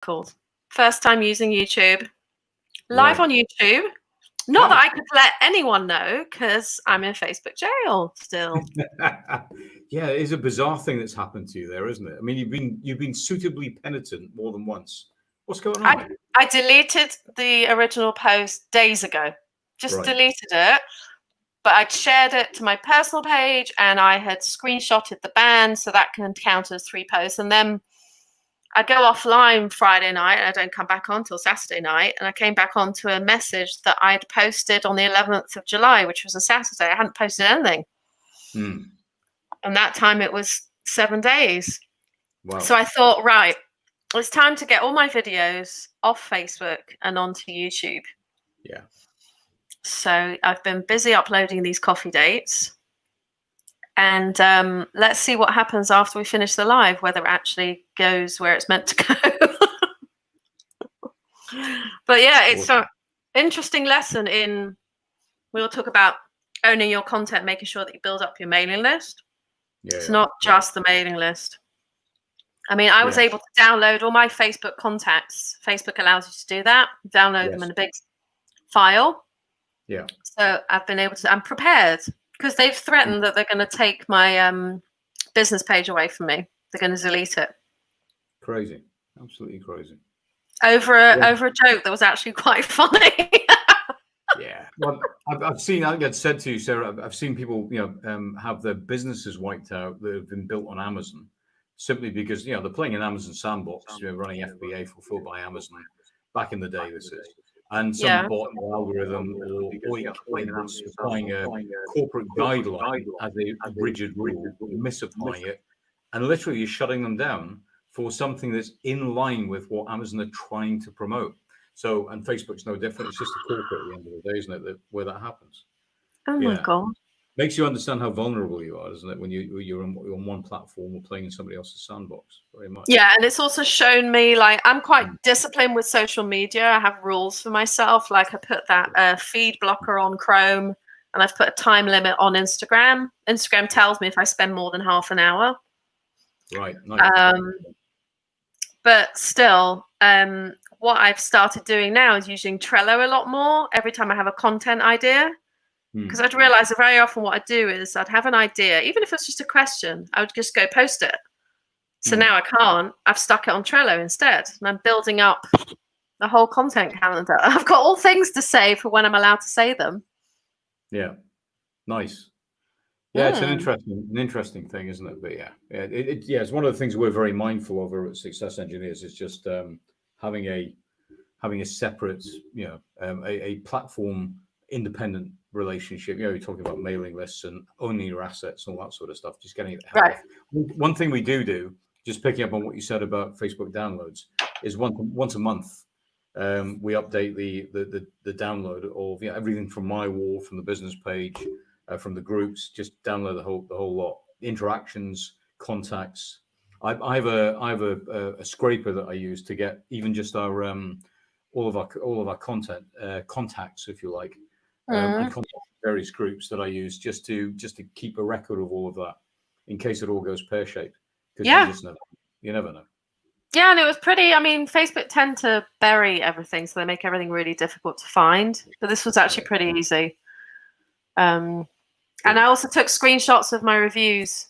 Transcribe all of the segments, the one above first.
called. First time using YouTube. Live Right. on YouTube. Not that Wow. I could let anyone know because I'm in Facebook jail still. Yeah, it is a bizarre thing that's happened to you there, isn't it? I mean, you've been suitably penitent more than once. What's going on? I deleted the original post days ago. Just Right. deleted it. But I'd shared it to my personal page and I had screenshotted the ban, so that can count as 3 posts. And then I go offline Friday night and I don't come back on till Saturday night. And I came back onto a message that I'd posted on the 11th of July, which was a Saturday. I hadn't posted anything. And that time it was 7 days. Wow. So I thought, right, it's time to get all my videos off Facebook and onto YouTube. Yeah. So I've been busy uploading these coffee dates. And let's see what happens after we finish the live, whether it actually goes where it's meant to go. But yeah, it's an interesting lesson in, we'll talk about owning your content, making sure that you build up your mailing list. It's not just the mailing list. I mean, I was able to download all my Facebook contacts. Facebook allows you to do that. Download them in a big file. Yeah. So I've been able to, I'm prepared. Because they've threatened that they're going to take my business page away from me. They're going to delete it. Crazy, absolutely crazy. Over a joke that was actually quite funny. Yeah, well, I've seen. I think I'd said to you, Sarah. I've seen people, have their businesses wiped out that have been built on Amazon, simply because they're playing in Amazon Sandbox, running FBA fulfilled by Amazon. Back in the day, this is. And some bot algorithm or was applying a corporate guideline as a rigid rule, misapplying it, and literally you're shutting them down for something that's in line with what Amazon are trying to promote. So, and Facebook's no different. It's just a corporate at the end of the day, isn't it, where that happens? Oh my God. Makes you understand how vulnerable you are, doesn't it, when you're on one platform or playing in somebody else's sandbox? Very much. Yeah, and it's also shown me, like, I'm quite disciplined with social media. I have rules for myself. Like, I put that feed blocker on Chrome, and I've put a time limit on Instagram. Instagram tells me if I spend more than half an hour. Right. Nice. But still, what I've started doing now is using Trello a lot more every time I have a content idea. Because I'd realize that very often what I'd do is I'd have an idea, even if it's just a question, I would just go post it. So now I can't. I've stuck it on Trello instead. And I'm building up a whole content calendar. I've got all things to say for when I'm allowed to say them. Yeah. Nice. Yeah, it's an interesting thing, isn't it? But it's one of the things we're very mindful of at Success Engineers is just having a separate, a platform independent relationship. You're talking about mailing lists and owning your assets and all that sort of stuff. Just getting it right. One thing we do, just picking up on what you said about Facebook downloads, is once a month we update the download of everything from my wall, from the business page. From the groups, just download the whole lot. Interactions, contacts. I have a scraper that I use to get even just our all of our content contacts, if you like, and various groups that I use just to keep a record of all of that in case it all goes pear-shaped. Because you never know. Yeah, and it was pretty. I mean, Facebook tend to bury everything, so they make everything really difficult to find. But this was actually pretty easy. And I also took screenshots of my reviews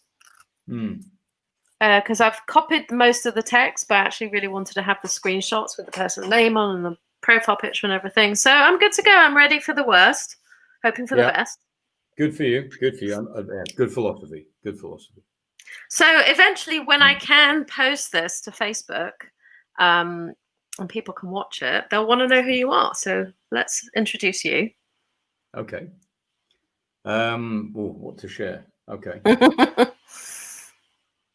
because I've copied most of the text, but I actually really wanted to have the screenshots with the person's name on and the profile picture and everything. So I'm good to go. I'm ready for the worst, hoping for the best. Good for you. Good for you. Good philosophy. Good philosophy. So eventually, when I can post this to Facebook and people can watch it, they'll want to know who you are. So let's introduce you. Okay. What to share? Okay.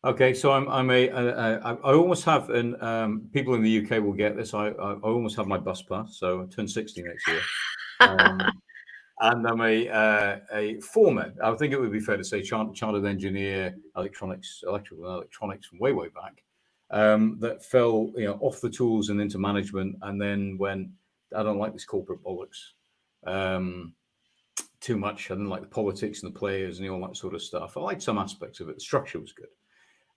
Okay. So I almost have, and people in the UK will get this. I almost have my bus pass. So I turn 60 next year. And I'm a former, I think it would be fair to say, chartered engineer, electrical and electronics from way back, that fell off the tools and into management, and then went, I don't like this corporate bollocks too much. I didn't like the politics and the players and all that sort of stuff. I liked some aspects of it. The structure was good.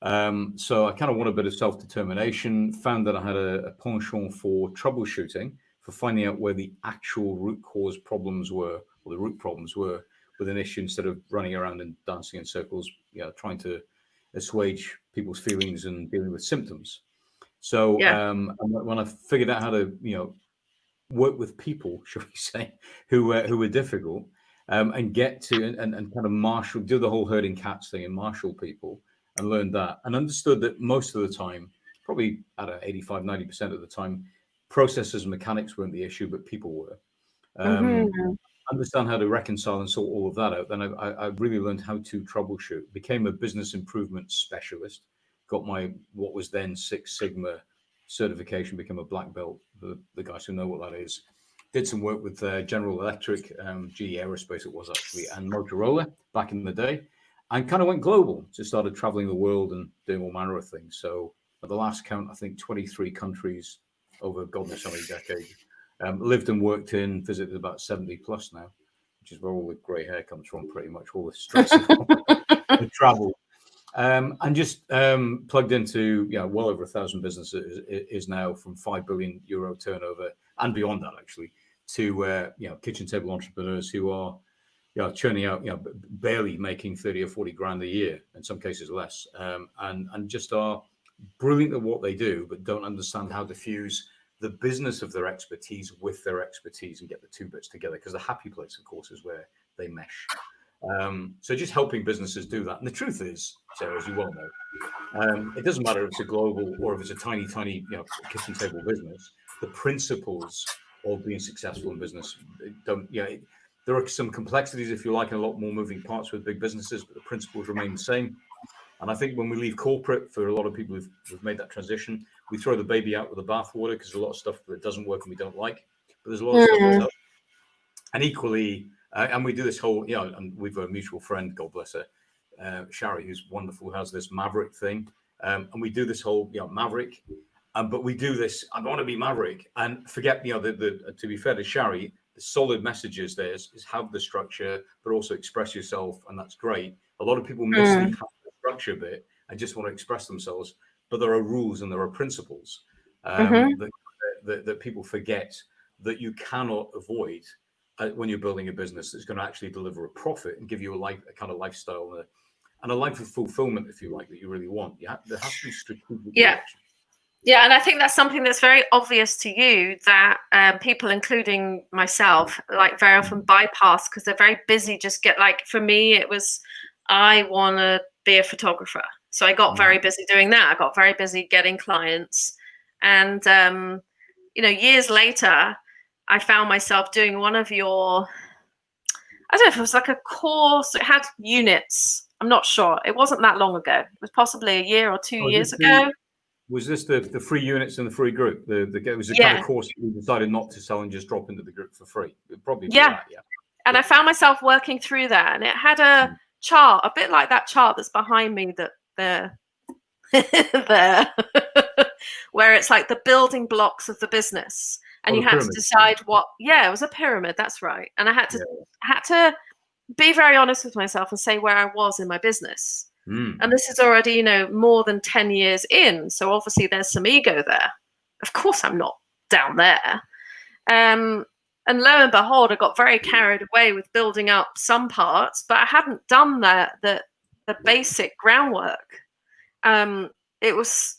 So I kind of want a bit of self-determination, found that I had a penchant for troubleshooting, for finding out where the actual root cause problems were, or the root problems were with an issue, instead of running around and dancing in circles, trying to assuage people's feelings and dealing with symptoms. So when I figured out how to, work with people, shall we say, who were difficult, and get to and kind of do the whole herding cats thing and marshal people, and learned that, and understood that most of the time, probably at 85, 90% of the time, processes and mechanics weren't the issue, but people were. Understand how to reconcile and sort all of that out. Then I really learned how to troubleshoot, became a business improvement specialist, got my what was then Six Sigma certification, became a black belt, the guys who know what that is. Did some work with General Electric, GE Aerospace it was actually, and Motorola back in the day, and kind of went global. Just started traveling the world and doing all manner of things. So at the last count, I think 23 countries over God knows how many decades. Lived and worked in, visited about 70 plus now, which is where all the grey hair comes from, pretty much, all the stress of the travel. And just plugged into, well over 1,000 businesses is now, from 5 billion euro turnover and beyond that, actually, to, kitchen table entrepreneurs who are, churning out, barely making 30 or 40 grand a year, in some cases less, and just are brilliant at what they do, but don't understand how to fuse the business of their expertise with their expertise and get the two bits together. Because the happy place, of course, is where they mesh. So just helping businesses do that. And the truth is, Sarah, as you well know, it doesn't matter if it's a global or if it's a tiny, kitchen table business. The principles of being successful in business don't. There are some complexities, if you like, and a lot more moving parts with big businesses, but the principles remain the same. And I think when we leave corporate, for a lot of people who've made that transition, we throw the baby out with the bathwater, because there's a lot of stuff that doesn't work and we don't like. But there's a lot of stuff that does. And equally, and we do this whole, and we've got a mutual friend, God bless her, Shari, who's wonderful, who has this Maverick thing. And we do this whole, Maverick. But we do this, I want to be Maverick, and forget, to be fair to Shari, the solid messages there is have the structure, but also express yourself. And that's great. A lot of people miss the structure bit and just want to express themselves, but there are rules and there are principles that people forget, that you cannot avoid when you're building a business that's going to actually deliver a profit and give you a kind of lifestyle and a life of fulfillment, if you like, that you really want. There has to be strategic direction. Yeah, and I think that's something that's very obvious to you, that people, including myself, like very often bypass, because they're very busy. For me, it was, I want to be a photographer. So I got very busy doing that. I got very busy getting clients. And, years later, I found myself doing one of your, I don't know if it was like a course. It had units. I'm not sure. It wasn't that long ago. It was possibly a year or 2 years ago. Was this the free units in the free group? It was the kind of course that we decided not to sell and just drop into the group for free. Probably that, And I found myself working through that, and it had a chart, a bit like that chart that's behind me, that there, where it's like the building blocks of the business, and you had to decide what. Yeah, it was a pyramid. That's right. And I had to be very honest with myself and say where I was in my business. And this is already, more than 10 years in. So obviously there's some ego there. Of course I'm not down there. And lo and behold, I got very carried away with building up some parts, but I hadn't done the basic groundwork. It was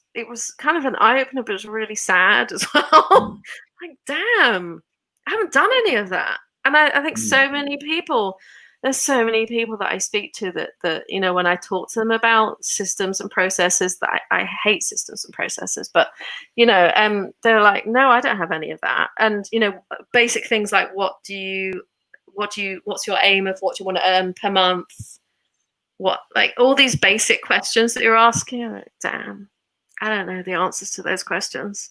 kind of an eye-opener, but it was really sad as well. Like, damn, I haven't done any of that. And I think there's so many people that I speak to that when I talk to them about systems and processes, that I hate systems and processes, but they're like, no, I don't have any of that. And basic things like what's your aim of what you want to earn per month, like all these basic questions that you're asking. I'm like, damn, I don't know the answers to those questions.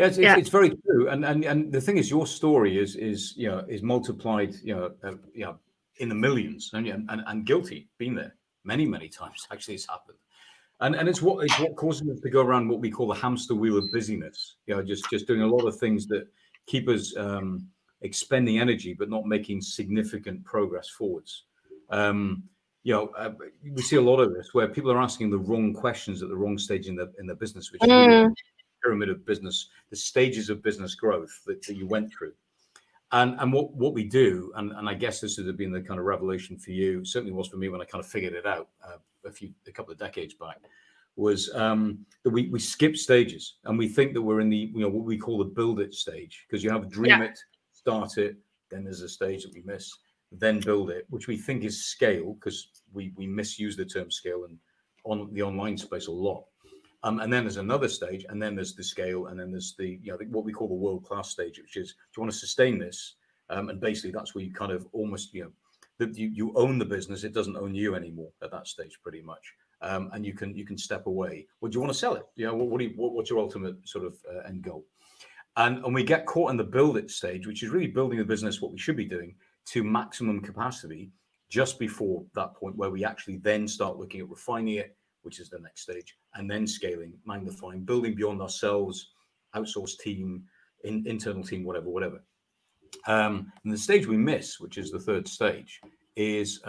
It's very true, and the thing is, your story is multiplied, in the millions, and guilty, been there many times. Actually, it's happened, and it's what causes us to go around what we call the hamster wheel of busyness. Just doing a lot of things that keep us expending energy, but not making significant progress forwards. we see a lot of this where people are asking the wrong questions at the wrong stage in their business, which is really the pyramid of business, the stages of business growth that you went through. And what we do, and I guess this has been the kind of revelation for you, certainly was for me when I kind of figured it out a couple of decades back, was that we skip stages, and we think that we're in the what we call the build it stage, because you have dream it, start it, then there's a stage that we miss, then build it, which we think is scale, because we misuse the term scale and on the online space a lot. And then there's another stage, and then there's the scale, and then there's the what we call the world-class stage, which is, do you want to sustain this? And basically that's where you kind of almost you own the business; it doesn't own you anymore at that stage, pretty much. And you can step away. Well, do you want to sell it? What's your ultimate sort of end goal? And we get caught in the build it stage, which is really building the business, what we should be doing, to maximum capacity, just before that point where we actually then start looking at refining it, which is the next stage, and then scaling, magnifying, building beyond ourselves, outsourced team, internal team, whatever. And the stage we miss, which is the third stage, is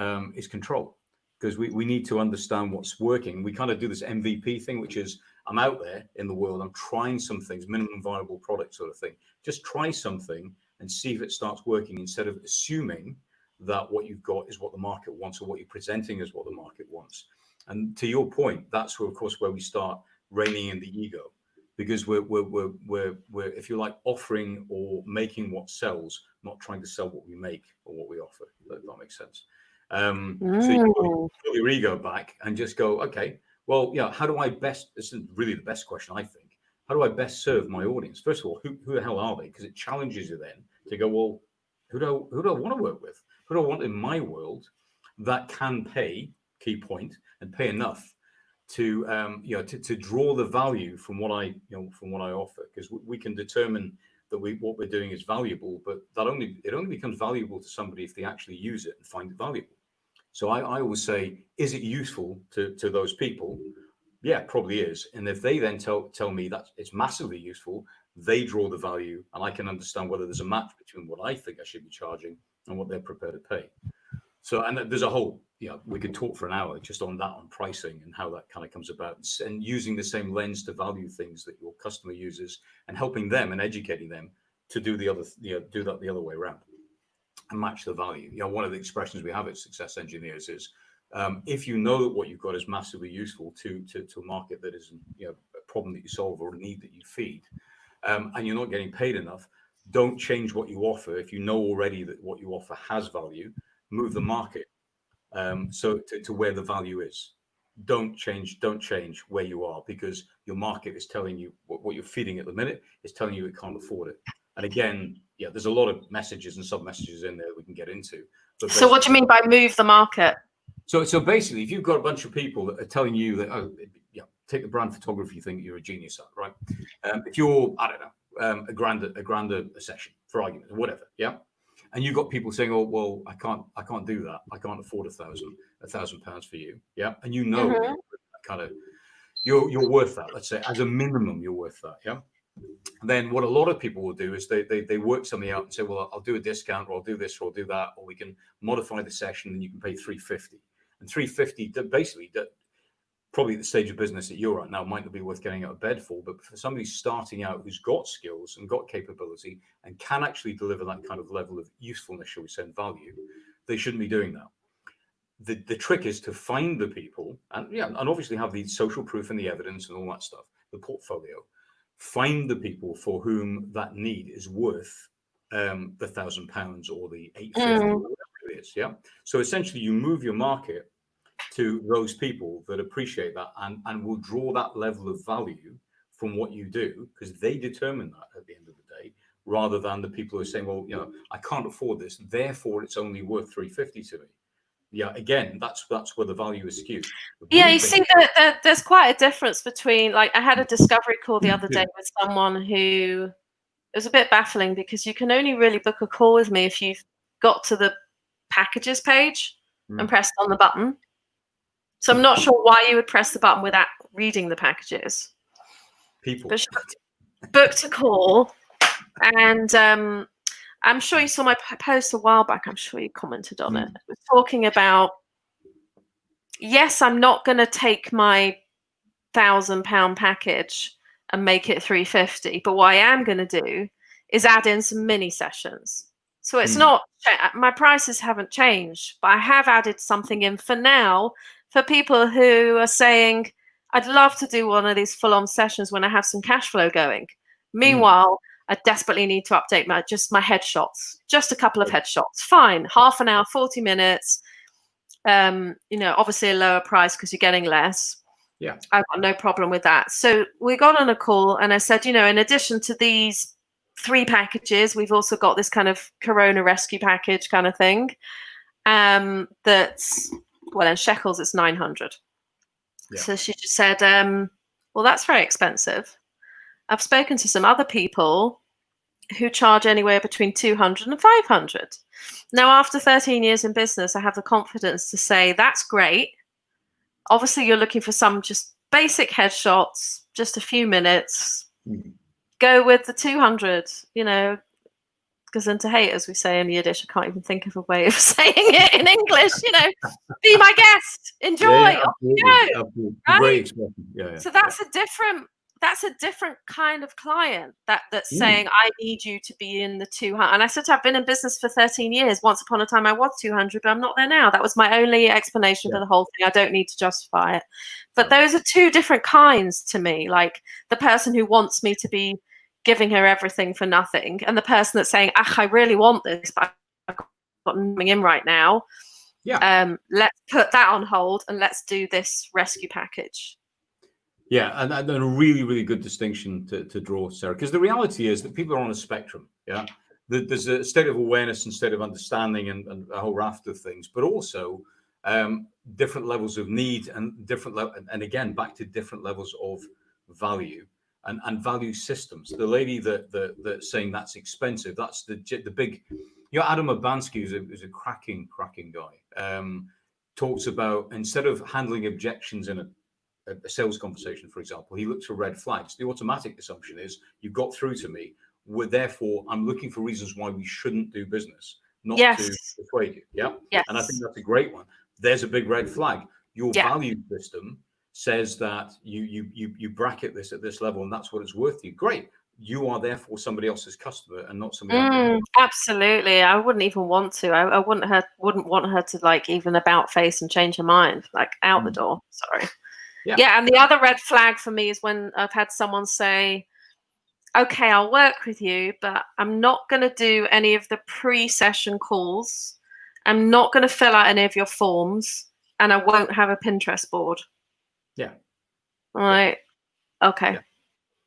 control, because we need to understand what's working. We kind of do this MVP thing, which is, I'm out there in the world, I'm trying some things, minimum viable product sort of thing. Just try something and see if it starts working, instead of assuming that what you've got is what the market wants, or what you're presenting as what the market wants. And to your point, that's where, of course, where we start reining in the ego, because we're if you like, offering or making what sells, not trying to sell what we make or what we offer. If that makes sense. So you put your ego back and just go, okay, well, how do I best? This is really the best question, I think. How do I best serve my audience? First of all, who the hell are they? Because it challenges you then to go, well, who do I want to work with? Who do I want in my world that can pay? Key point, and pay enough to to draw the value from what I offer, because we can determine that what we're doing is valuable, but it only becomes valuable to somebody if they actually use it and find it valuable. So I always say, is it useful to those people? Yeah, probably is. And if they then tell me that it's massively useful, they draw the value, and I can understand whether there's a match between what I think I should be charging and what they're prepared to pay. So, and there's a whole, we could talk for an hour just on that, on pricing and how that kind of comes about, and using the same lens to value things that your customer uses, and helping them and educating them to do the other, do that the other way around and match the value. One of the expressions we have at Success Engineers is, if you know that what you've got is massively useful to a market that is, a problem that you solve or a need that you feed, and you're not getting paid enough, don't change what you offer. If you know already that what you offer has value, move the market so to where the value is. Don't change where you are, because your market is telling you what you're feeding at the minute is telling you it can't afford it. And again, there's a lot of messages and sub messages in there that we can get into. But so what do you mean by move the market? So basically, if you've got a bunch of people that are telling you that, take the brand photography, you think you're a genius at, right? If you're, I don't know, a grander session, for argument, or whatever, and you've got people saying, "Oh, well, I can't do that. I can't afford £1,000 for you." And kind of you're worth that. Let's say as a minimum, you're worth that. Then what a lot of people will do is they work something out and say, "Well, I'll do a discount, or I'll do this, or I'll do that, or we can modify the session, and you can pay £350." And £350 basically, probably at the stage of business that you're at now, might not be worth getting out of bed for, but for somebody starting out who's got skills and got capability and can actually deliver that kind of level of usefulness, shall we say, and value, they shouldn't be doing that. The trick is to find the people, and obviously have the social proof and the evidence and all that stuff, the portfolio. Find the people for whom that need is worth the £1,000 or the £850, or whatever it is. So essentially, you move your market to those people that appreciate that and will draw that level of value from what you do, because they determine that at the end of the day, rather than the people who are saying, well, I can't afford this, therefore it's only worth £350 to me. Again, that's where the value is skewed. You see that there's quite a difference between, like, I had a discovery call the other day with someone who, it was a bit baffling, because you can only really book a call with me if you've got to the packages page and pressed on the button. So I'm not sure why you would press the button without reading the packages. But she booked a call, and I'm sure you saw my post a while back. I'm sure you commented on it. We're talking about yes, I'm not going to take my £1,000 package and make it 350, but what I am going to do is add in some mini sessions. So it's not, my prices haven't changed, but I have added something in for now for people who are saying, I'd love to do one of these full-on sessions when I have some cash flow going. Meanwhile, I desperately need to update my headshots, just a couple of headshots. Fine, half an hour, 40 minutes. Obviously a lower price because you're getting less. Yeah, I've got no problem with that. So we got on a call and I said, in addition to these 3 packages, we've also got this kind of Corona rescue package kind of thing. That's, well, in shekels, it's 900. Yeah. So she just said, well, that's very expensive. I've spoken to some other people who charge anywhere between 200 and 500. Now, after 13 years in business, I have the confidence to say that's great. Obviously, you're looking for some just basic headshots, just a few minutes. Go with the 200, because into hate, as we say in Yiddish. I can't even think of a way of saying it in English. Be my guest, enjoy. Yeah, absolutely. Right? Great expression. Yeah. So that's a different kind of client that's saying, I need you to be in the 200. And I said, I've been in business for 13 years. Once upon a time, I was 200, but I'm not there now. That was my only explanation for the whole thing. I don't need to justify it. But those are 2 different kinds to me. Like the person who wants me to be giving her everything for nothing, and the person that's saying, I really want this, but I've got nothing in right now. Yeah. Let's put that on hold and let's do this rescue package. Yeah, and a really, really good distinction to draw, Sarah, because the reality is that people are on a spectrum. Yeah, there's a state of awareness and state of understanding and a whole raft of things, but also different levels of need and and again, back to different levels of value and value systems. The lady that's saying that's expensive, that's the big, Adam Urbanski is a cracking guy. Talks about, instead of handling objections in a sales conversation, for example, he looks for red flags. The automatic assumption is, you got through to me, therefore I'm looking for reasons why we shouldn't do business, not to persuade you. Yeah. Yes. And I think that's a great one. There's a big red flag. Your value system says that you bracket this at this level and that's what it's worth to you. Great. You are therefore somebody else's customer and not somebody else's. Absolutely. I wouldn't even want to. I wouldn't want her to like even about face and change her mind, like out the door. Sorry. Yeah, and the other red flag for me is when I've had someone say, okay, I'll work with you, but I'm not going to do any of the pre-session calls. I'm not going to fill out any of your forms, and I won't have a Pinterest board. Yeah. All right. Okay. Yeah.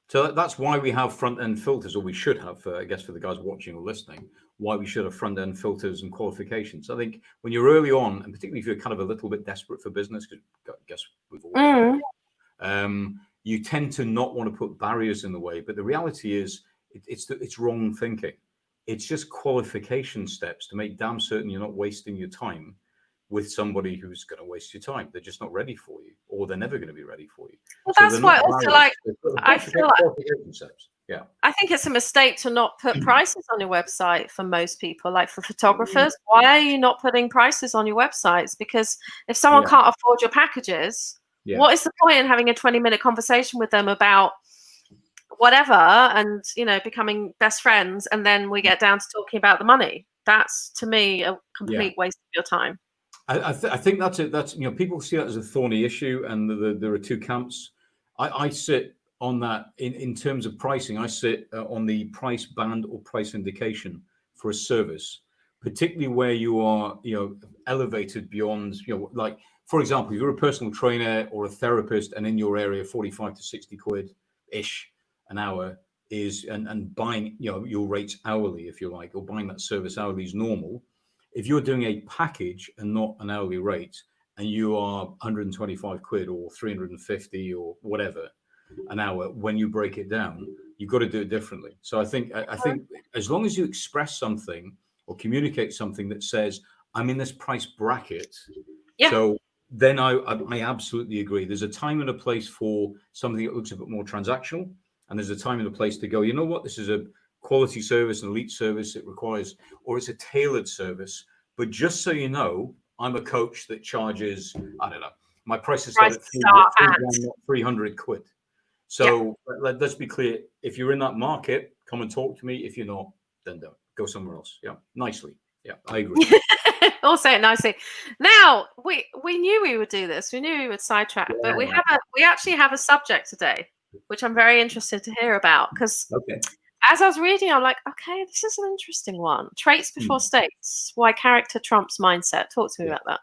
So that's why we have front-end filters, or we should have, I guess, for the guys watching or listening, why we should have front-end filters and qualifications. I think when you're early on, and particularly if you're kind of a little bit desperate for business, because I guess we've all you tend to not want to put barriers in the way. But the reality is, it's wrong thinking. It's just qualification steps to make damn certain you're not wasting your time with somebody who's going to waste your time. They're just not ready for you, or they're never going to be ready for you. Well, so that's why also, like, I feel like, steps. Yeah, I think it's a mistake to not put prices on your website for most people. Like for photographers, why are you not putting prices on your websites? Because if someone can't afford your packages, what is the point in having a 20-minute conversation with them about whatever and, becoming best friends, and then we get down to talking about the money? That's, to me, a complete waste of your time. I think that's it. That's, people see that as a thorny issue, and there are 2 camps. I sit on that in terms of pricing. I sit on the price band or price indication for a service, particularly where you are, elevated beyond, like, for example, if you're a personal trainer or a therapist, and in your area, 45 to 60 quid ish an hour is, and buying, your rates hourly, if you like, or buying that service hourly is normal. If you're doing a package and not an hourly rate, and you are 125 quid or 350 or whatever an hour, when you break it down, you've got to do it differently. So I think as long as you express something or communicate something that says, I'm in this price bracket. Yeah. So then I absolutely agree. There's a time and a place for something that looks a bit more transactional, and there's a time and a place to go, you know what, this is a quality service, an elite service. It requires, or it's a tailored service. But just so you know, I'm a coach that charges, I don't know, My price is set Price at start three at. grand, not 300 quid. So let's be clear. If you're in that market, come and talk to me. If you're not, then don't. Go somewhere else. Yeah, nicely. Yeah, I agree. All say it nicely. Now we knew we would do this. We knew we would sidetrack, but we actually have a subject today, which I'm very interested to hear about, because Okay. as I was reading, I'm like, okay, this is an interesting one. Traits before states. Why character trumps mindset. Talk to me about that.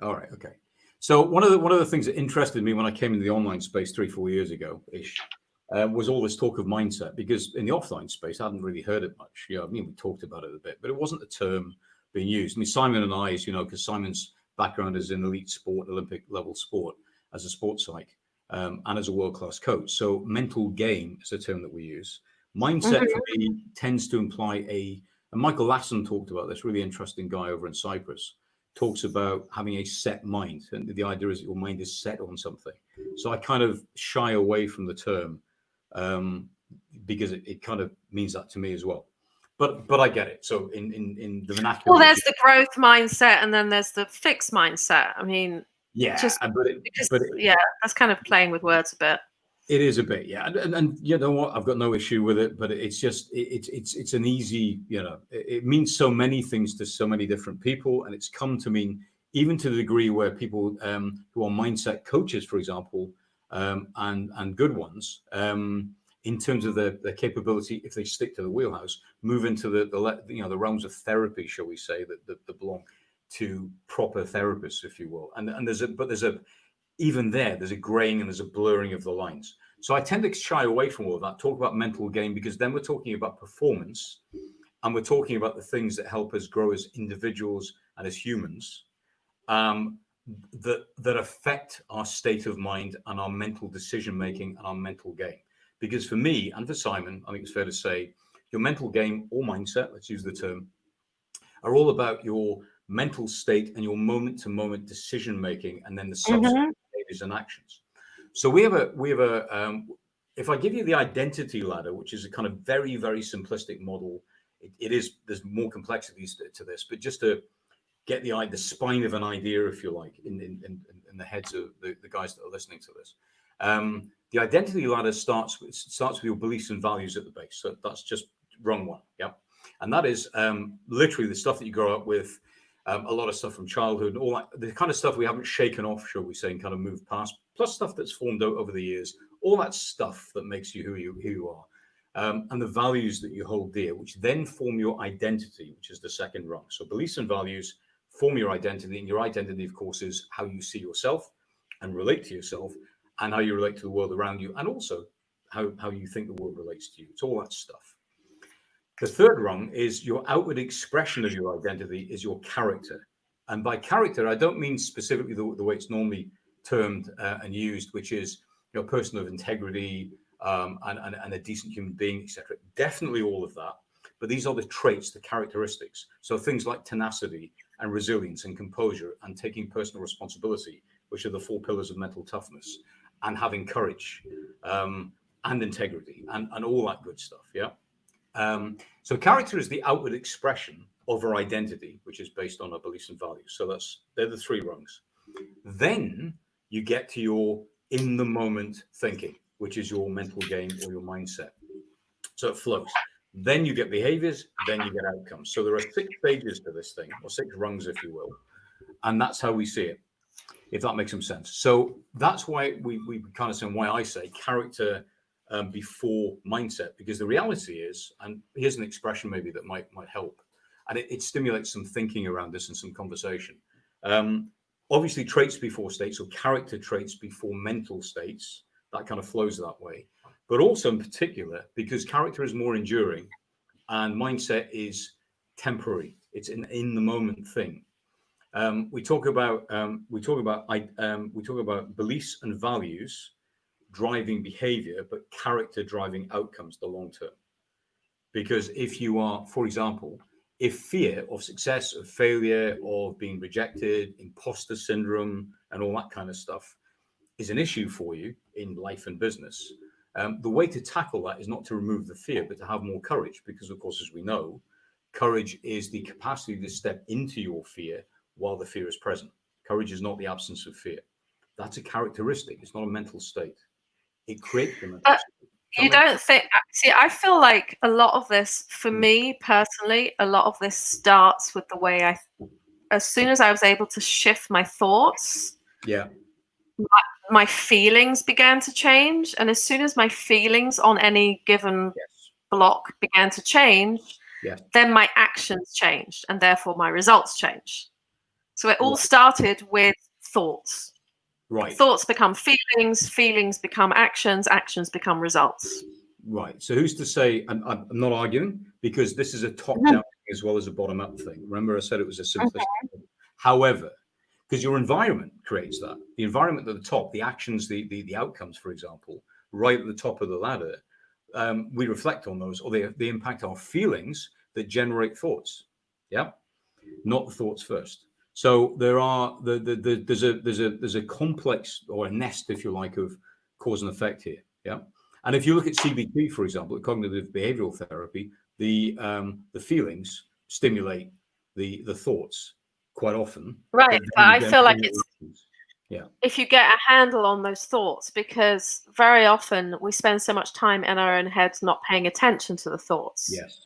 All right. Okay. So one of the things that interested me when I came into the online space 3-4 years ago ish was all this talk of mindset, because in the offline space I hadn't really heard it much. I mean, we talked about it a bit, but it wasn't a term being used. I mean, Simon and I, because Simon's background is in elite sport, Olympic level sport, as a sports psych, and as a world-class coach. So mental game is a term that we use. Mindset for me tends to imply and Michael Lassen talked about this, really interesting guy over in Cyprus, talks about having a set mind. And the idea is that your mind is set on something. So I kind of shy away from the term because it kind of means that to me as well. But I get it. So in the vernacular. Well, there's the growth mindset, and then there's the fixed mindset. I mean, that's kind of playing with words a bit. It is a bit, yeah, and you know what? I've got no issue with it, but it's just it's an easy, it means so many things to so many different people, and it's come to mean, even to the degree where people who are mindset coaches, for example, and good ones, in terms of their capability, if they stick to the wheelhouse, move into the realms of therapy, shall we say, that belong to proper therapists, if you will, and there's a graying and there's a blurring of the lines. So I tend to shy away from all of that, talk about mental game, because then we're talking about performance, and we're talking about the things that help us grow as individuals and as humans, that affect our state of mind and our mental decision making and our mental game. Because for me and for Simon, I think it's fair to say, your mental game or mindset, let's use the term, are all about your mental state and your moment-to-moment decision making, and then the subsequent behaviors and actions. So we have a if I give you the identity ladder, which is a kind of very, very simplistic model, there's more complexities to this, but just to get the spine of an idea, if you like, in the heads of the guys that are listening to this. The identity ladder starts with your beliefs and values at the base. So that's just rung one. Yeah. And that is literally the stuff that you grow up with, a lot of stuff from childhood, all that, the kind of stuff we haven't shaken off, shall we say, and kind of moved past, plus stuff that's formed out over the years, all that stuff that makes you who you are, and the values that you hold dear, which then form your identity, which is the second rung. So beliefs and values form your identity, and your identity, of course, is how you see yourself and relate to yourself, and how you relate to the world around you, and also how you think the world relates to you. It's all that stuff. The third rung is your outward expression of your identity is your character. And by character, I don't mean specifically the way it's normally termed and used, which is a person of integrity and a decent human being, etc. Definitely all of that. But these are the traits, the characteristics. So things like tenacity and resilience and composure and taking personal responsibility, which are the 4 pillars of mental toughness, and having courage and integrity and all that good stuff. Yeah. So character is the outward expression of our identity, which is based on our beliefs and values. So they're the 3 rungs. Then you get to your in the moment thinking, which is your mental game or your mindset. So it flows. Then you get behaviors, then you get outcomes. So there are 6 stages to this thing, or 6 rungs, if you will. And that's how we see it, if that makes some sense. So that's why we kind of say why I say character before mindset, because the reality is, and here's an expression maybe that might help, and it stimulates some thinking around this and some conversation. Obviously, traits before states, or character traits before mental states, that kind of flows that way. But also in particular, because character is more enduring and mindset is temporary. It's an in the moment thing. We talk about beliefs and values driving behavior, but character driving outcomes the long term. Because if you are, for example, if fear of success, of failure, of being rejected, imposter syndrome, and all that kind of stuff is an issue for you in life and business, the way to tackle that is not to remove the fear, but to have more courage. Because, of course, as we know, courage is the capacity to step into your fear while the fear is present. Courage is not the absence of fear. That's a characteristic. It's not a mental state. It creates the mental state. You don't think, see, I feel like a lot of this, for me personally, a lot of this starts with the way as soon as I was able to shift my thoughts, my feelings began to change. And as soon as my feelings on any given block began to change, then my actions changed, and therefore my results changed. So it all started with thoughts. Right. Thoughts become feelings, feelings become actions, actions become results. Right. So who's to say, and I'm not arguing, because this is a top-down thing as well as a bottom-up thing. Remember, I said it was a simplistic thing. However, because your environment creates that. The environment at the top, the actions, the outcomes, for example, right at the top of the ladder, we reflect on those, or they impact our feelings that generate thoughts. Yeah, not the thoughts first. So there's a complex, or a nest, if you like, of cause and effect here. Yeah, and if you look at CBT, for example, cognitive behavioral therapy, the feelings stimulate the thoughts quite often. Right, but I feel like it's yeah. If you get a handle on those thoughts, because very often we spend so much time in our own heads not paying attention to the thoughts. Yes.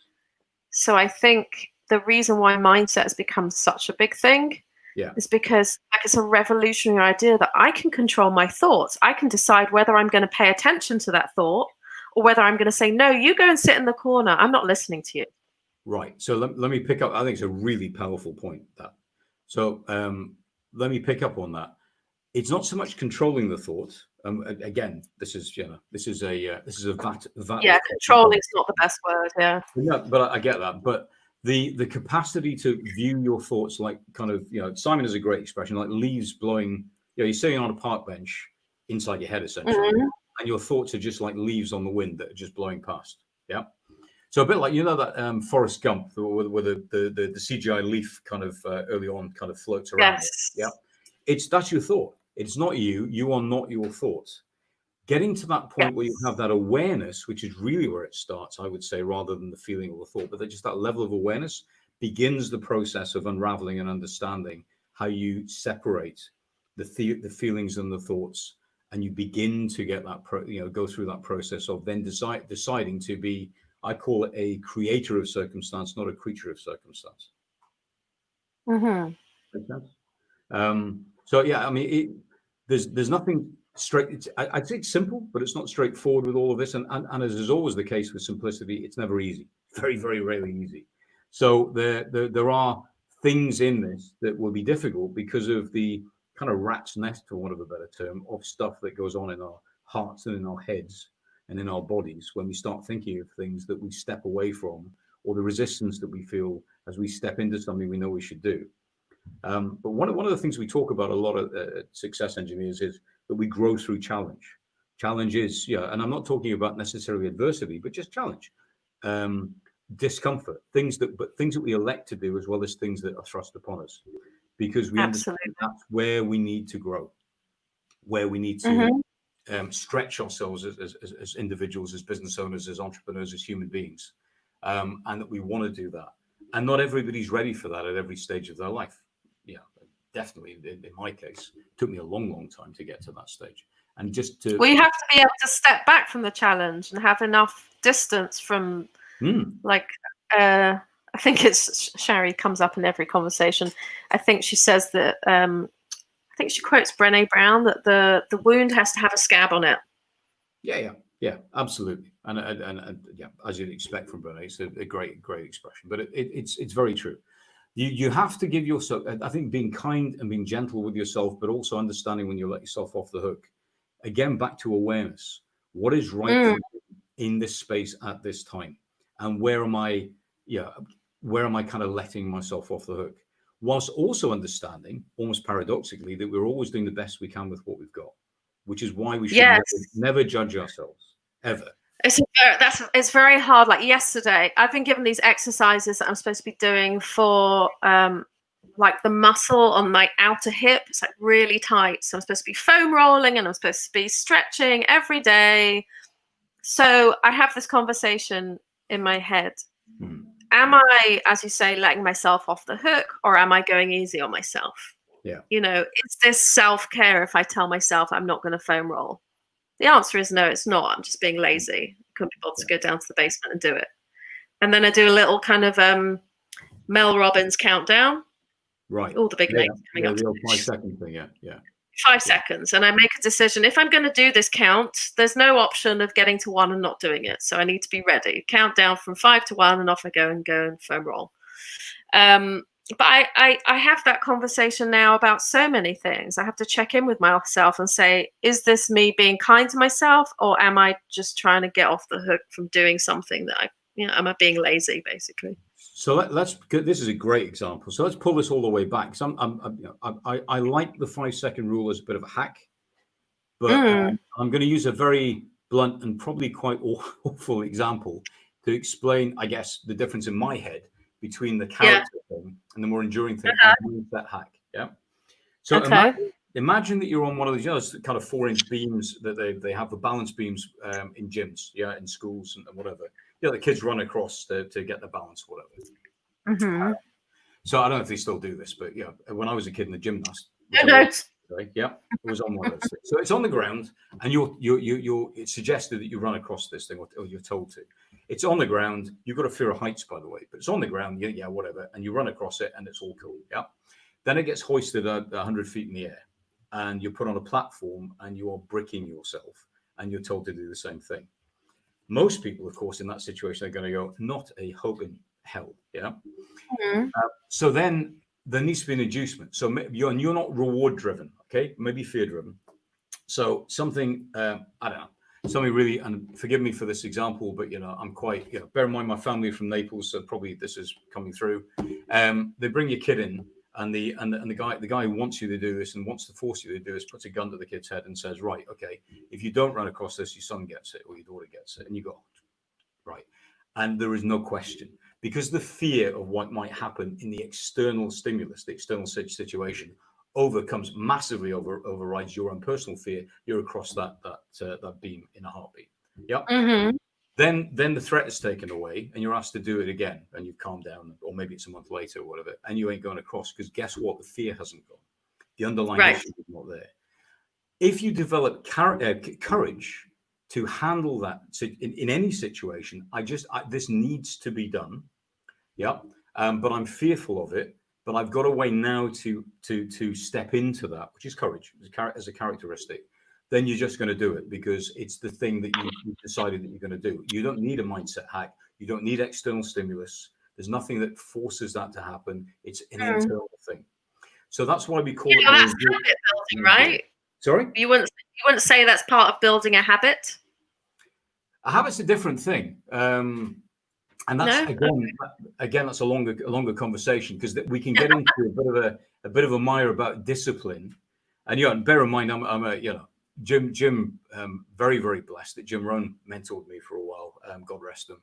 So I think the reason why mindset has become such a big thing is because it's a revolutionary idea that I can control my thoughts. I can decide whether I'm going to pay attention to that thought or whether I'm going to say, no, you go and sit in the corner. I'm not listening to you. Right. So let me pick up. I think it's a really powerful point, that. So let me pick up on that. It's not so much controlling the thought. Again, this is a vat. Yeah, controlling is not the best word. Yeah. Yeah, but I get that. But the capacity to view your thoughts like kind of, Simon has a great expression, like leaves blowing. You're sitting on a park bench inside your head, essentially, and your thoughts are just like leaves on the wind that are just blowing past. Yeah. So a bit like, that Forrest Gump, where the CGI leaf kind of early on kind of floats around. Yes. Yeah. That's your thought. It's not you. You are not your thoughts. Getting to that point where you have that awareness, which is really where it starts, I would say, rather than the feeling or the thought, but just that level of awareness begins the process of unraveling and understanding how you separate the feelings and the thoughts, and you begin to get that go through that process of then deciding to be, I call it, a creator of circumstance, not a creature of circumstance. Make sense? So yeah, I mean, there's nothing straight. I'd say it's simple, but it's not straightforward with all of this. And as is always the case with simplicity, it's never easy. Very, very rarely easy. So there are things in this that will be difficult because of the kind of rat's nest, for want of a better term, of stuff that goes on in our hearts and in our heads and in our bodies when we start thinking of things that we step away from, or the resistance that we feel as we step into something we know we should do. But one of the things we talk about a lot of success engineers is that we grow through challenge. Challenge is, and I'm not talking about necessarily adversity, but just challenge, discomfort, things that we elect to do, as well as things that are thrust upon us, because we understand that's where we need to grow, where we need to stretch ourselves as individuals, as business owners, as entrepreneurs, as human beings, and that we want to do that. And not everybody's ready for that at every stage of their life. Yeah, definitely. In my case, it took me a long time to get to that stage. And just to... Well, you have to be able to step back from the challenge and have enough distance from, I think it's Shari comes up in every conversation. I think she says that, I think she quotes Brené Brown, that the wound has to have a scab on it. Yeah, absolutely. And yeah, as you'd expect from Brené, it's a great expression, but it's very true. You have to give yourself, I think, being kind and being gentle with yourself, but also understanding when you let yourself off the hook. Again, back to awareness. What is right for you in this space at this time? And where am I kind of letting myself off the hook? Whilst also understanding, almost paradoxically, that we're always doing the best we can with what we've got, which is why we should never judge ourselves, ever. It's very hard. Like yesterday, I've been given these exercises that I'm supposed to be doing for like the muscle on my outer hip. It's like really tight. So I'm supposed to be foam rolling and I'm supposed to be stretching every day. So I have this conversation in my head. Am I, as you say, letting myself off the hook, or am I going easy on myself? Yeah. You know, is this self-care if I tell myself I'm not going to foam roll? The answer is no, it's not. I'm just being lazy. Couldn't be bothered to go down to the basement and do it. And then I do a little kind of Mel Robbins countdown. Right. All the big names coming up. The old 5-second thing. Yeah. 5 seconds, and I make a decision. If I'm going to do this count, there's no option of getting to 1 and not doing it. So I need to be ready. Count down from 5 to 1, and off I go and foam roll. But I have that conversation now about so many things. I have to check in with myself and say, is this me being kind to myself, or am I just trying to get off the hook from doing something that am I being lazy, basically? So let's. This is a great example. So let's pull this all the way back. So I like the 5-second rule as a bit of a hack, but I'm going to use a very blunt and probably quite awful example to explain, I guess, the difference in my head between the character thing and the more enduring thing, that hack. Yeah. So imagine that you're on one of these kind of 4-inch beams that they have, the balance beams in gyms, in schools and whatever. The kids run across to get the balance, whatever. So I don't know if they still do this, but when I was a kid in the gymnast, it was on one of those things. So it's on the ground, and it's suggested that you run across this thing, or you're told to. It's on the ground. You've got a fear of heights, by the way, but it's on the ground. Whatever, and you run across it, and it's all cool. Yeah. Then it gets hoisted 100 feet in the air, and you're put on a platform, and you are bricking yourself, and you're told to do the same thing. Most people, of course, in that situation are going to go, not a hope in hell. Yeah. So then there needs to be an inducement. So you're not reward driven, okay? Maybe fear driven. So something, I don't know, something really, and forgive me for this example, but I'm quite, bear in mind my family from Naples, so probably this is coming through. They bring your kid in, and the guy who wants you to do this and wants to force you to do this puts a gun to the kid's head and says, right, okay, if you don't run across this, your son gets it or your daughter gets it, and you go, right. And there is no question, because the fear of what might happen in the external stimulus, the external situation, massively overrides your own personal fear. You're across that beam in a heartbeat. Yep. Then the threat is taken away, and you're asked to do it again, and you've calmed down, or maybe it's a month later or whatever, and you ain't going across, because guess what? The fear hasn't gone. The underlying issue is not there. If you develop courage to handle that in any situation, this needs to be done. Yeah. But I'm fearful of it, but I've got a way now to step into that, which is courage as a characteristic. Then you're just going to do it because it's the thing that you've decided that you're going to do. You don't need a mindset hack. You don't need external stimulus. There's nothing that forces that to happen. It's an internal thing. So that's why we call it. That's habit building, right? Sorry? You wouldn't say that's part of building a habit? A habit's a different thing. And that's again, that's a longer conversation, because we can get into a bit of a mire about discipline. And bear in mind, I'm a Jim, very, very blessed that Jim Rohn mentored me for a while. God rest him.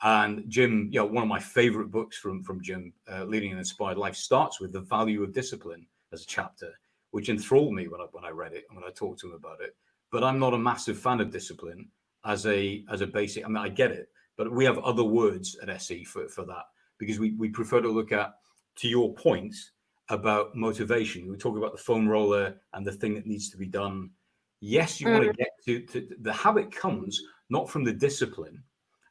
And Jim, one of my favorite books from Jim, Leading an Inspired Life, starts with the value of discipline as a chapter, which enthralled me when I read it and when I talked to him about it. But I'm not a massive fan of discipline as a basic. I mean, I get it, but we have other words at SE for that, because we prefer to look at, to your point about motivation. We talk about the foam roller and the thing that needs to be done. Yes, you want to get to the habit comes not from the discipline.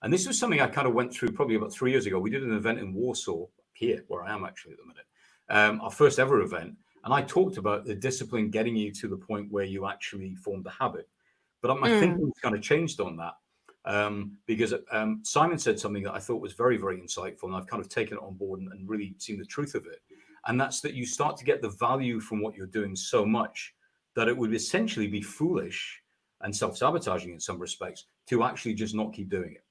And this was something I kind of went through probably about 3 years ago. We did an event in Warsaw, here, where I am actually at the minute, our first ever event. And I talked about the discipline getting you to the point where you actually formed the habit. But my thinking kind of changed on that, because Simon said something that I thought was very, very insightful. And I've kind of taken it on board and really seen the truth of it. And that's that you start to get the value from what you're doing so much that it would essentially be foolish and self-sabotaging in some respects to actually just not keep doing it.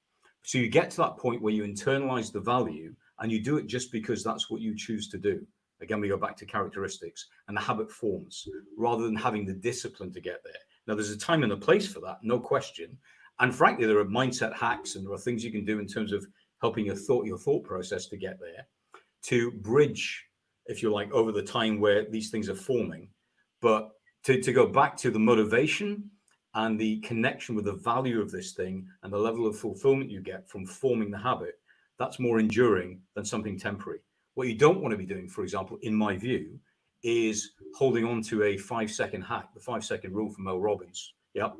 So you get to that point where you internalize the value and you do it just because that's what you choose to do. Again, we go back to characteristics, and the habit forms rather than having the discipline to get there. Now, there's a time and a place for that, no question. And frankly, there are mindset hacks and there are things you can do in terms of helping your thought process to get there, to bridge, if you like, over the time where these things are forming. But to go back to the motivation and the connection with the value of this thing and the level of fulfillment you get from forming the habit, that's more enduring than something temporary. What you don't want to be doing, for example, in my view, is holding on to a 5-second hack, the 5-second rule from Mel Robbins. Yeah.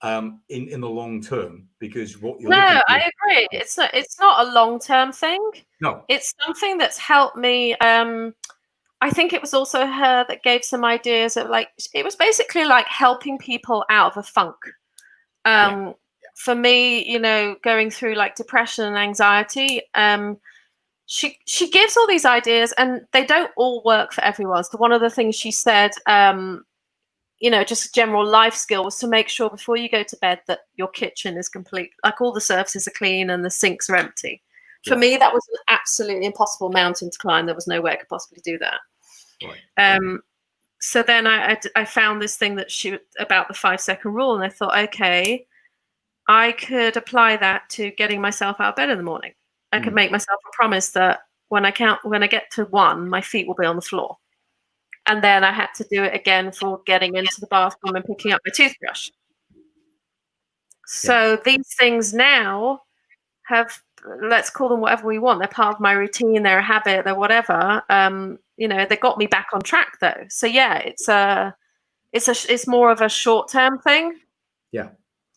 In the long term, because what you're looking for, I agree. It's not a long-term thing. No. It's something that's helped me. I think it was also her that gave some ideas of, like, it was basically like helping people out of a funk. For me, you know, going through like depression and anxiety, she gives all these ideas, and they don't all work for everyone. So one of the things she said, you know, just a general life skill, was to make sure before you go to bed that your kitchen is complete, like all the surfaces are clean and the sinks are empty. For me, that was an absolutely impossible mountain to climb. There was no way I could possibly do that. Right. So then I found this thing that about the 5-second rule, and I thought, okay, I could apply that to getting myself out of bed in the morning. I could make myself a promise that when I get to 1, my feet will be on the floor. And then I had to do it again for getting into the bathroom and picking up my toothbrush. So these things now have, let's call them whatever we want. They're part of my routine. They're a habit. They're whatever. You know, they got me back on track though. So yeah, it's more of a short-term thing. Yeah.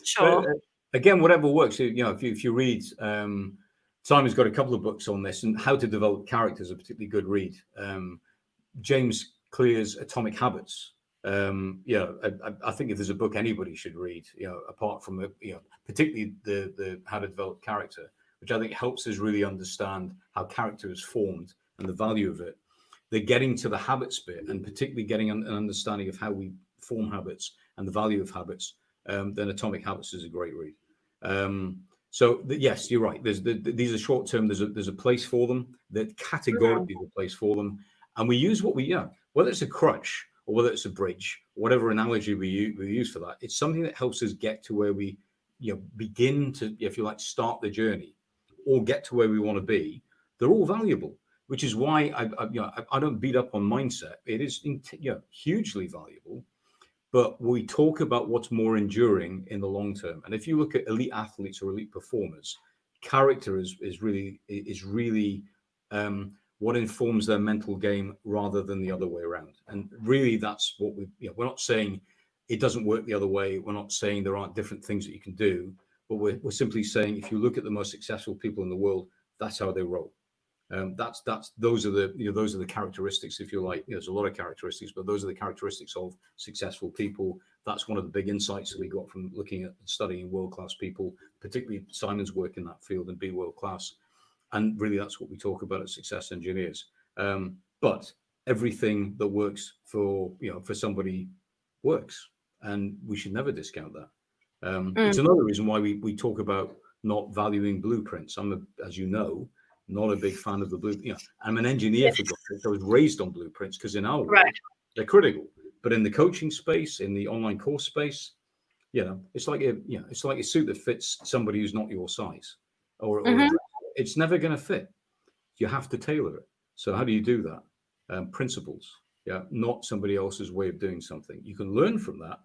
Sure. But, again, whatever works. You know, if you read, Simon's got a couple of books on this, and How to Develop Character is a particularly good read. James Clear's Atomic Habits. I think if there's a book anybody should read, you know, apart from particularly the How to Develop Character, which I think helps us really understand how character is formed and the value of it. They're getting to the habits bit, and particularly getting an understanding of how we form habits and the value of habits. Then Atomic Habits is a great read. Yes, you're right. These are short term. There's a place for them. There's categorically a place for them, and we use what we whether it's a crutch or whether it's a bridge, whatever analogy we use for that. It's something that helps us get to where we begin to, if you like, start the journey or get to where we want to be. They're all valuable, which is why I don't beat up on mindset. It is hugely valuable. But we talk about what's more enduring in the long term. And if you look at elite athletes or elite performers, character is really what informs their mental game rather than the other way around. And really, that's what we're not saying it doesn't work the other way. We're not saying there aren't different things that you can do, but we're simply saying if you look at the most successful people in the world, that's how they roll. Those are the characteristics, if you like. There's a lot of characteristics, but those are the characteristics of successful people. That's one of the big insights that we got from looking at studying world-class people, particularly Simon's work in that field, and be world-class. And really, that's what we talk about at Success Engineers. But everything that works for somebody works, and we should never discount that. It's another reason why we talk about not valuing blueprints. As you know, not a big fan of the blue. I'm an engineer for God's sake. I was raised on blueprints because in our world they're critical. But in the coaching space, in the online course space, it's like a suit that fits somebody who's not your size, or it's never going to fit. You have to tailor it. So how do you do that? Principles, not somebody else's way of doing something. You can learn from that,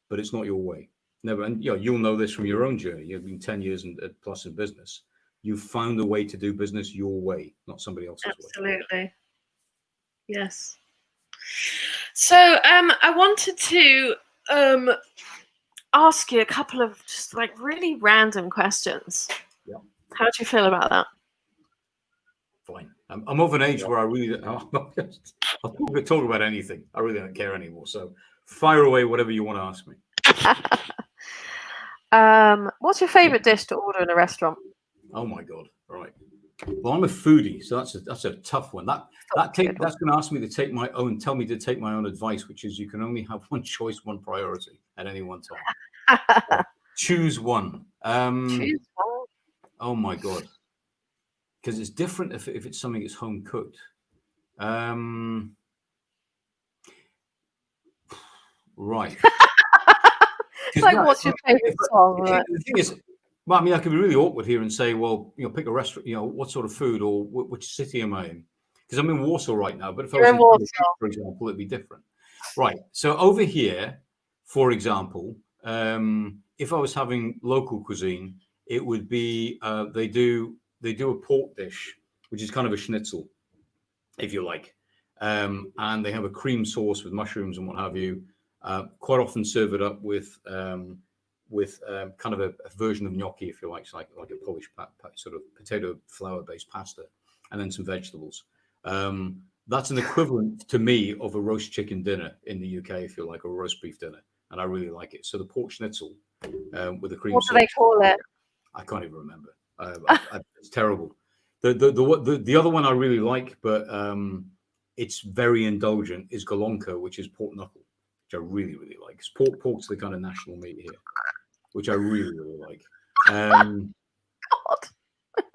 but it's not your way. Never. And you'll know this from your own journey. You've been 10 years plus in business. You found a way to do business your way, not somebody else's way. Absolutely. Yes. So I wanted to ask you a couple of just like really random questions. Yeah. How do you feel about that? Fine. I'm of an age where I really I'll talk about anything. I really don't care anymore. So fire away whatever you want to ask me. What's your favorite dish to order in a restaurant? Oh my God! All right. Well, I'm a foodie, so that's a tough one. That's going to ask me to tell me to take my own advice, which is you can only have one choice, one priority at any one time. Choose one. Choose one. Oh my God! Because it's different if it's something that's home cooked. Right. It's like, what's your favorite song? The thing is, well, I mean, I could be really awkward here and say, well, pick a restaurant, what sort of food or which city am I in? Because I'm in Warsaw right now, but if I was in Warsaw, for example, it'd be different. Right. So over here, for example, if I was having local cuisine, it would be they do a pork dish, which is kind of a schnitzel, if you like. and they have a cream sauce with mushrooms and what have you. Quite often serve it up with kind of a version of gnocchi, if you like a Polish sort of potato flour based pasta, and then some vegetables. That's an equivalent to me of a roast chicken dinner in the UK, if you like, or a roast beef dinner, and I really like it. So the pork schnitzel with the cream What sauce. do they call it? I can't even remember. It's terrible. The other one I really like, but it's very indulgent, is golonka, which is pork knuckle, which I really, really like. Because pork's the kind of national meat here, which I really, really like. God.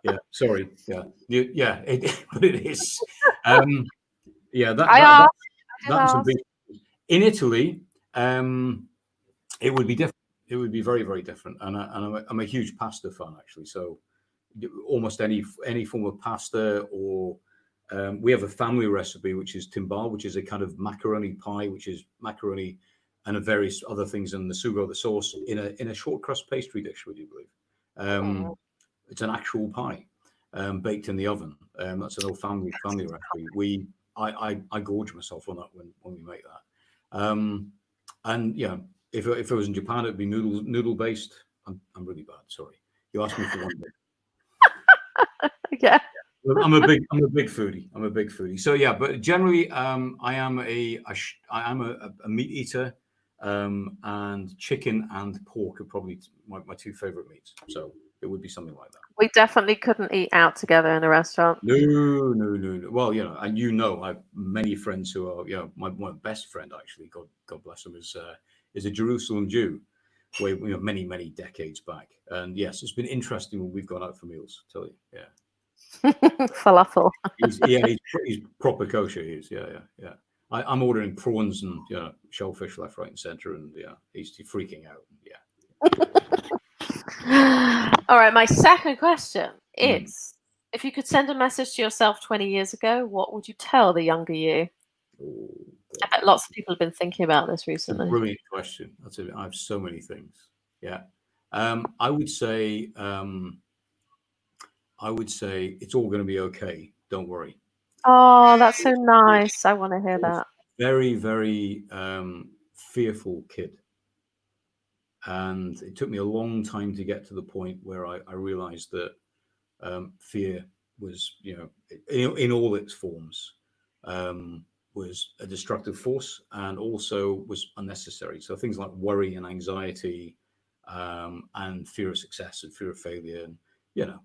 Yeah, sorry. Yeah, but it is. Yeah, I did that's a ask. big. In Italy, it would be different. It would be very, very different. And I'm a huge pasta fan, actually. So almost any form of pasta, or we have a family recipe which is timbal, which is a kind of macaroni pie, which is macaroni and various other things in the sugo, the sauce, in a short crust pastry dish. Would you believe? It's an actual pie baked in the oven. That's an old family recipe. I gorge myself on that when we make that. And yeah, if it was in Japan, it'd be noodle based. I'm really bad. Sorry, you asked me for one bit. Yeah. I'm a big foodie. I'm a big foodie. So yeah, but generally, I am a meat eater, and chicken and pork are probably my two favorite meats. So it would be something like that. We definitely couldn't eat out together in a restaurant. No. Well, and I have many friends who are, my best friend actually, God bless him, is a Jerusalem Jew, way many decades back. And yes, it's been interesting when we've gone out for meals. I tell you, yeah. Falafel. He's proper kosher. He is, yeah. I'm ordering prawns and shellfish left, right, and center, and he's freaking out. Yeah. All right, my second question is, if you could send a message to yourself 20 years ago, what would you tell the younger you? Oh, I bet lots of people have been thinking about this recently. It's a brilliant question. I have so many things. Yeah. I would say it's all going to be okay. Don't worry. Oh, that's so nice. I want to hear that. Very, very fearful kid. And it took me a long time to get to the point where I realized that fear was, in all its forms, was a destructive force and also was unnecessary. So things like worry and anxiety, and fear of success and fear of failure. And,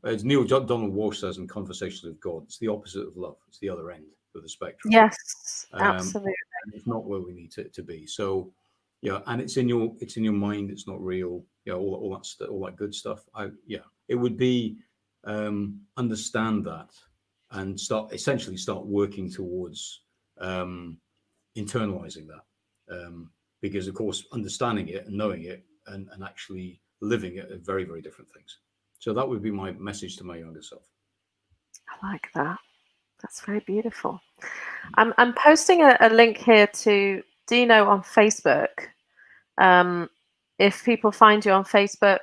as Neil Donald Walsh says in Conversations with God, it's the opposite of love. It's the other end of the spectrum. Yes, absolutely. And it's not where we need it to be. So, and it's in your mind. It's not real. All that good stuff. It would be understand that and start working towards internalizing that, because of course understanding it and knowing it and actually living it are very, very different things. So that would be my message to my younger self. I like that. That's very beautiful. I'm posting a link here to Dino on Facebook. If people find you on Facebook,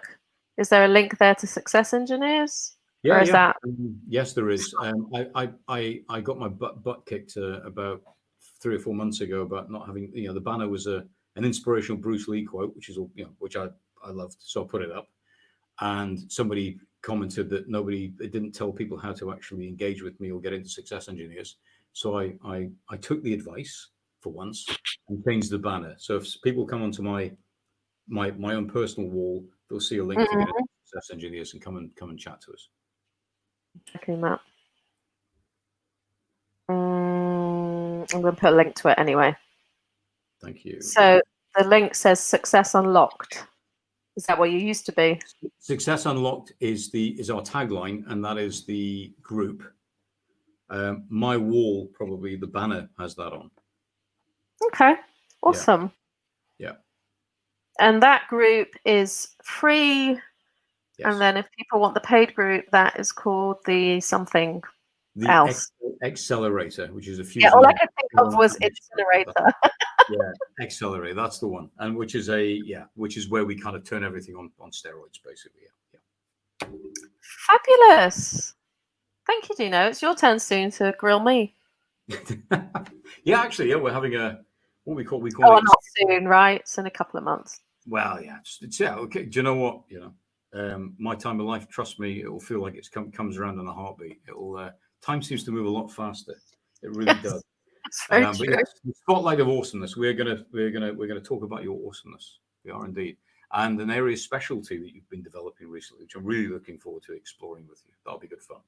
is there a link there to Success Engineers? Yeah, that... Yes, there is. I got my butt kicked about 3 or 4 months ago about not having, the banner was an inspirational Bruce Lee quote, which I loved, so I put it up, and somebody commented that it didn't tell people how to actually engage with me or get into Success Engineers. So I took the advice for once and changed the banner. So if people come onto my own personal wall, they'll see a link to get into Success Engineers and come and chat to us. Checking that. I'm going to put a link to it anyway. Thank you. So the link says Success Unlocked. Is that what you used to be? Success Unlocked is our tagline, and that is the group. My wall, probably the banner has that on. Okay, awesome. Yeah. And that group is free. Yes. And then if people want the paid group, that is called the something else. Accelerator, which is a fusion. Yeah, all I could think of was Incinerator. Yeah, Accelerator, that's the one. And which is where we kind of turn everything on steroids, basically. Yeah. Fabulous. Thank you, Dino. It's your turn soon to grill me. Yeah, actually, yeah, we're having a what we call Oh, it. not soon, right? It's in a couple of months. Well, yeah, yeah. Okay, do you know what? My time of life. Trust me, it will feel like it's comes around in a heartbeat. It'll time seems to move a lot faster. It really Yes, does. that's very But true. yes, the spotlight of awesomeness. We're gonna talk about your awesomeness. We are indeed, and an area of specialty that you've been developing recently, which I'm really looking forward to exploring with you. That'll be good fun.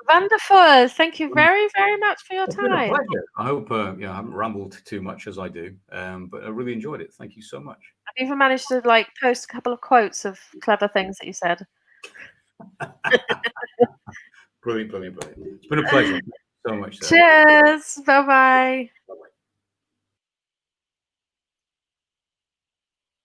Wonderful. Thank you very, very much for your It's been a time. pleasure. I hope I haven't rambled too much as I do, but I really enjoyed it. Thank you so much. I've even managed to like post a couple of quotes of clever things that you said. Brilliant, brilliant, brilliant. It's been a pleasure. Thank you so much, Sarah. Cheers. Bye bye.